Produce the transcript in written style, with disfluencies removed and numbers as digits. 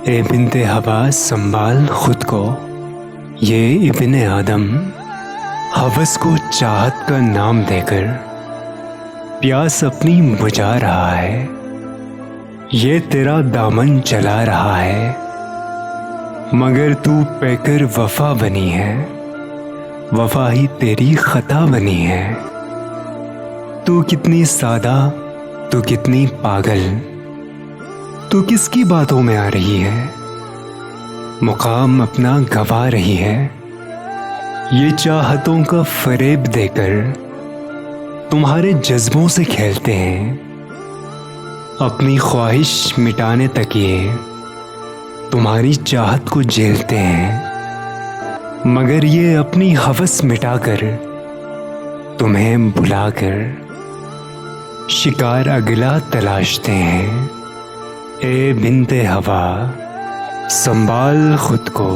ए बिन्ते हवा संभाल खुद को। ये इब्ने आदम हवस को चाहत का नाम देकर प्यास अपनी बुझा रहा है। ये तेरा दामन चला रहा है, मगर तू पैकर वफा बनी है। वफा ही तेरी खता बनी है। तू कितनी सादा, तू कितनी पागल, तू किसकी बातों में आ रही है। मुकाम अपना गवा रही है। ये चाहतों का फरेब देकर तुम्हारे जज्बों से खेलते हैं। अपनी ख्वाहिश मिटाने तक ये तुम्हारी चाहत को झेलते हैं, मगर ये अपनी हवस मिटाकर तुम्हें बुलाकर शिकार अगला तलाशते हैं। ए बिन्ते हवा संभाल खुद को।